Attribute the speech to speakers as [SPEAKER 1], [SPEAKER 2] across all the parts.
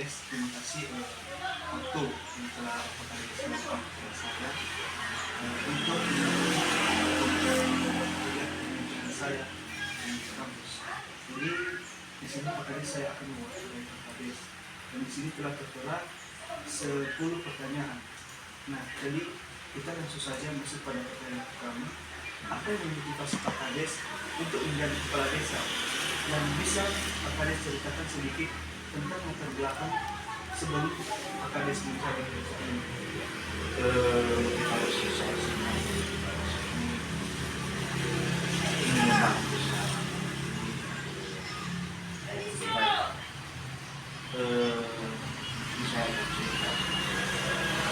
[SPEAKER 1] Kades, terima kasih waktu yang telah Pak Kades luangkan kepada saya untuk melihat pembimbingan saya di kampus. Jadi di sini Pak Kades saya akan mewakili Pak Kades, dan di sini telah tertera 10 pertanyaan. Nah, jadi kita langsung saja masuk pada pertanyaan pertama. Apa yang memotivasi Pak Kades untuk menjadi kepala desa? Dan bisa Pak Kades ceritakan sedikit tentang latar belakang sebelum Pak Kades menjadi desa ini?
[SPEAKER 2] Motivasi saya senang ingin membangun desa supaya bisa bercerita.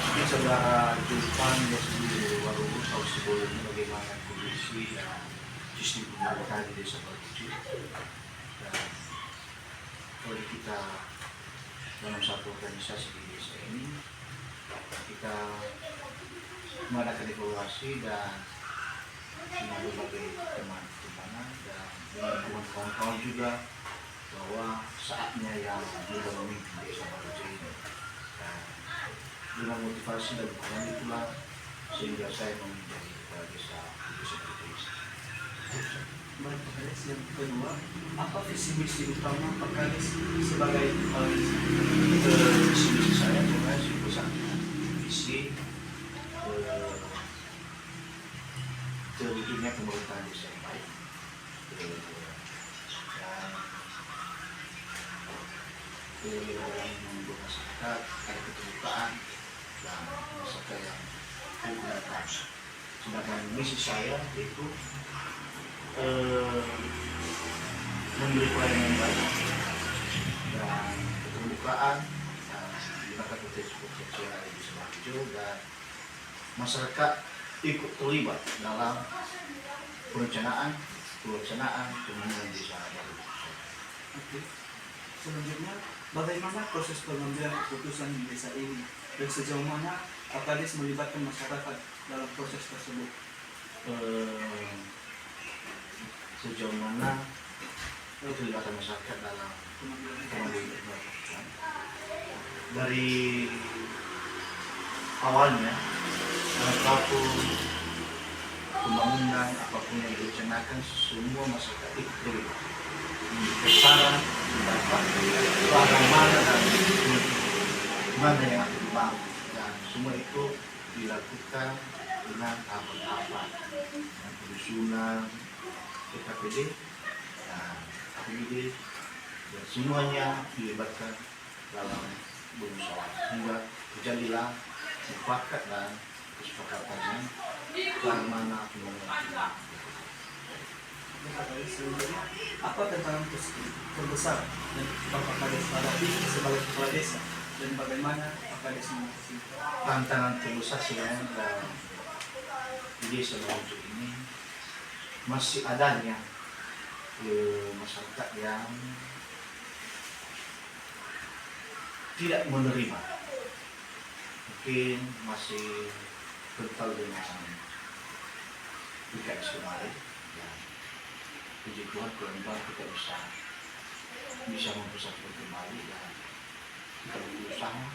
[SPEAKER 2] Mungkin saudara Julpan ya sendiri walau tahu sebelumnya bagaimana kondisi dan sistem pemerintahan di desa Baruci. Dan kalau kita dalam satu organisasi di desa ini, kita mengadakan evaluasi dan dengan berbagai teman-teman dan dengan kawan-kawan juga bahwa saatnya yang muda memimpin desa Baruci ini. Dan dengan motivasi dan dukungan itulah sehingga saya mau menjadi kepala desa di desa Baruci.
[SPEAKER 1] Baik Pak Kades, yang kedua, apa visi misi utama Pak Kades sebagai kepala desa?
[SPEAKER 2] Visi misi saya adalah besarnya visi terwujudnya pemerintahan desa yang baik dan dalam membuat masyarakat ada keterbukaan dan masyarakat yang berguna. Sedangkan misi saya yaitu memberi pelayanan yang baik dan keterbukaan dan menggunakan potensi sosial yang bisa maju dan masyarakat ikut terlibat dalam perencanaan pembangunan desa baru.
[SPEAKER 1] Oke. Selanjutnya, bagaimana proses pengambilan keputusan di desa ini dan sejauh mana Pak Kades melibatkan masyarakat dalam proses tersebut?
[SPEAKER 2] Sejauh mana keterlibatan masyarakat dalam pengambilan keputusan dari awalnya apapun pembangunan apapun yang direncanakan semua masyarakat ikut terlibat memberikan saran pendapat bagaimana dan mana yang akan dibangun dan semua itu dilakukan dengan tahapan-tahapan dengan penyusunan PKPD dan APBD dan semuanya dilibatkan dalam bermusyawarah hingga terjadilah mufakat dan kesepakatannya bagaimana pembangunan.
[SPEAKER 1] Selanjutnya, apa tantangan terbesar yang Bapak Kades hadapi sebagai kepala desa dan bagaimana Pak Kades mengatasi?
[SPEAKER 2] Tantangan terbesar sebenarnya dalam di desa Baruci ini masih adanya masyarakat yang tidak menerima, mungkin masih kental dengan PKS kemarin. Puji Tuhan kelembang kita bisa mempersatukan kembali dan kita berusaha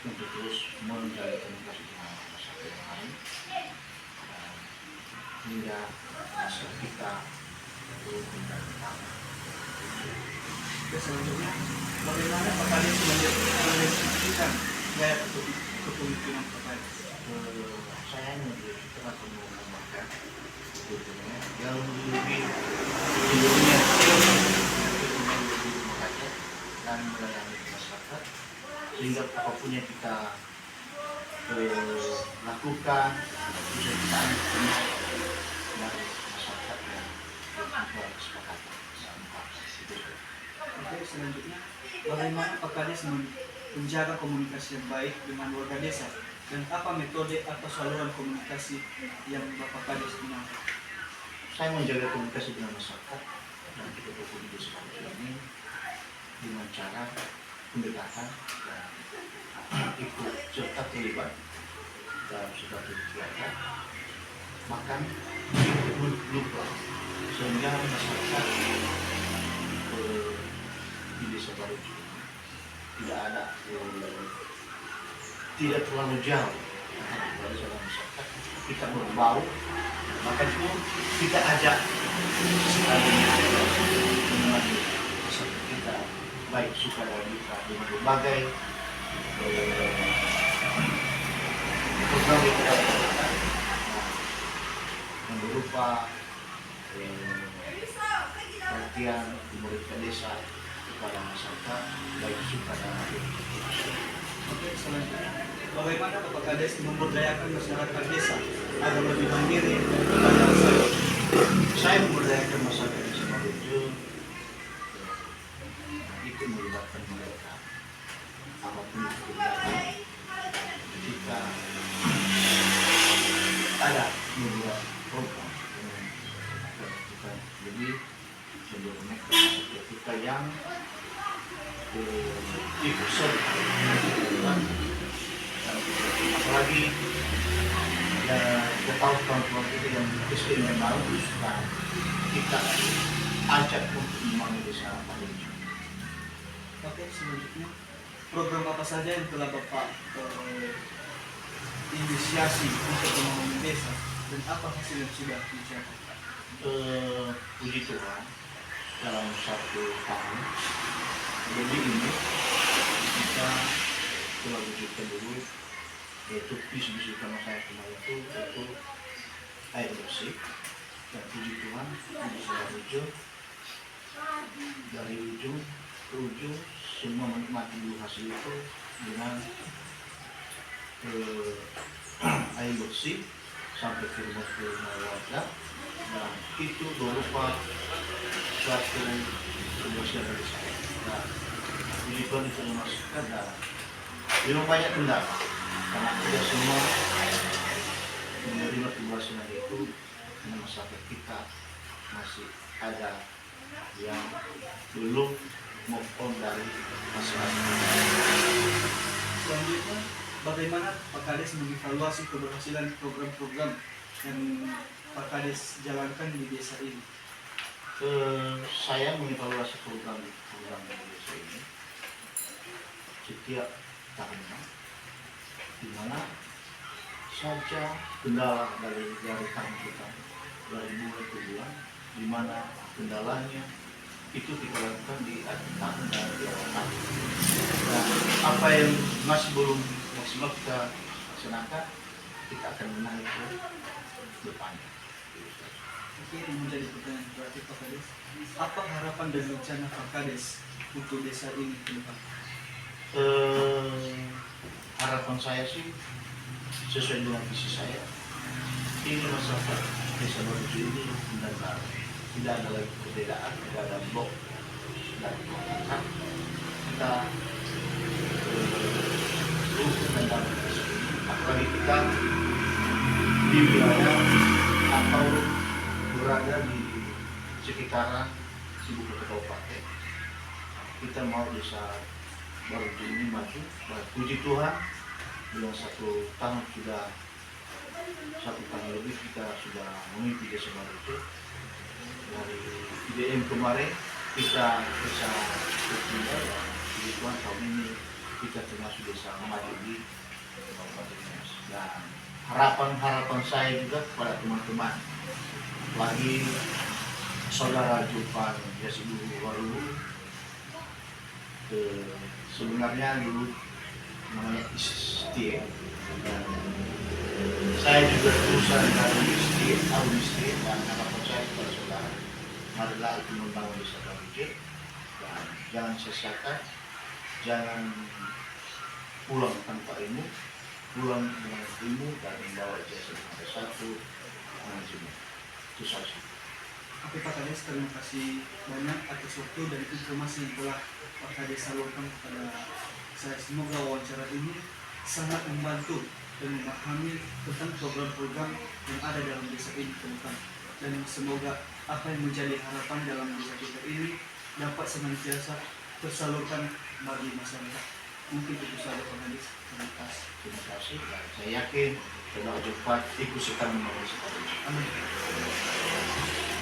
[SPEAKER 2] untuk terus menjalin komunikasi dengan masyarakat yang lain hingga masyarakat kita berubah.
[SPEAKER 1] Selanjutnya, bagaimana Pak Kades mendeskripsikan gaya kepemimpinan Pak Kades?
[SPEAKER 2] Saya kita akan mengembangkan yang lebih dan melayani masyarakat sehingga apapun yang kita lakukan bisa kita dari masyarakat yang berkesepakatan.
[SPEAKER 1] Oke, selanjutnya, bagaimana Pak Kades menjaga komunikasi yang baik dengan warga desa dan apa metode atau saluran komunikasi yang Bapak Kades gunakan?
[SPEAKER 2] Saya menjaga komunikasi dengan masyarakat dan juga di desa ini dengan cara pendekatan dan ikut serta terlibat dalam suatu kegiatan, bahkan ikut lupa sehingga masyarakat di desa Baruci tidak ada tidak terlalu jauh dari dalam masyarakat. Kita berbau, maka itu kita ajak sekali mengenai masyarakat kita, baik suka dan duka, dengan berbagai program yang kita lakukan, yang berupa perhatian memberikan desa kepada masyarakat, baik suka dan duka.
[SPEAKER 1] Oke, selanjutnya, bagaimana Bapak Kades memberdayakan masyarakat desa agar lebih mandiri daripada saya?
[SPEAKER 2] Saya memberdayakan masyarakat desa Maluju, ikut melibatkan mereka apapun itu kegiatan ketika ada membuat program dengan kita. Jadi sebelumnya kita yang ikut serta, apalagi ya kita tahu kawan-kawan kita yang istimewa, nah kita ajak untuk membangun desa Maluju.
[SPEAKER 1] Oke, selanjutnya, program apa saja yang telah Bapak inisiasi untuk membangun desa dan apa hasil yang sudah dicapai?
[SPEAKER 2] Puji Tuhan, dalam 1 tahun lebih ini kita telah wujudkan dulu, yaitu visi utama saya kemarin itu air bersih. Dan puji Tuhan ini sudah wujud, dari ujung ke ujung semua menikmati dulu hasil itu dengan air bersih sampai ke rumah warga, dan itu berupa suatu kebersihan dari saya. Nah, puji Tuhan itu dimasukkan dan memang banyak kendala karena tidak semua menerima kebersihan itu, karena masyarakat kita masih ada yang belum move on dari masalah.
[SPEAKER 1] Selanjutnya, bagaimana Pak Kades mengevaluasi keberhasilan program-program yang Pak Kades jalankan di desa ini?
[SPEAKER 2] Saya mengevaluasi program di desa ini setiap tahunnya, di mana saja kendala dari tahun kita, dari bulan ke bulan, di mana kendalanya itu kita lakukan di akhir tahun dan di awal tahun. Dan apa yang masih belum maksimal kita laksanakan, kita akan menaik ke depannya.
[SPEAKER 1] Oke, ini menjadi pertanyaan terakhir Pak Kades. Apa harapan dan rencana Pak Kades untuk desa ini ke depan?
[SPEAKER 2] Harapan saya sih sesuai dengan visi saya, ini masyarakat desa Maluju ini benar-benar tidak ada lagi perbedaan, tidak ada blok dan masyarakat. Kita rukun dan damai desa ini, apalagi kita di wilayah atau berada di sekitaran ibu kota kabupaten. Kita mau desa Maluju ini maju, dan puji Tuhan dalam 1 tahun sudah 1 tahun lebih kita sudah memimpin desa Maluju. Dari IDM kemarin kita bisa berpindah, puji Tuhan tahun ini kita termasuk desa maju di Kabupaten Nias. Dan harapan saya juga kepada teman-teman, lagi saudara Jupan Yasibu Waru, sebenarnya dulu namanya Istie, dan saya juga lulusan dari Istie, dan harapan saya kepada saudara, marilah itu membangun desa Maluju, dan jangan sesakan, jangan pulang tanpa ilmu, pulang dengan ilmu dan membawa jasa kepada satu manajemen. Itu saja.
[SPEAKER 1] Oke Pak Kades, terima kasih banyak atas waktu dan informasi yang telah Pak Kades salurkan kepada saya. Semoga wawancara ini sangat membantu dan memahami tentang program-program yang ada dalam desa ini ke depan. Dan semoga apa yang menjadi harapan dalam desa kita ini dapat senantiasa tersalurkan bagi masyarakat. Mungkin itu saja Pak Kades. Terima kasih.
[SPEAKER 2] Terima kasih. Saya yakin saudara Jupan ikut serta membangun desa Maluju.
[SPEAKER 1] Amin.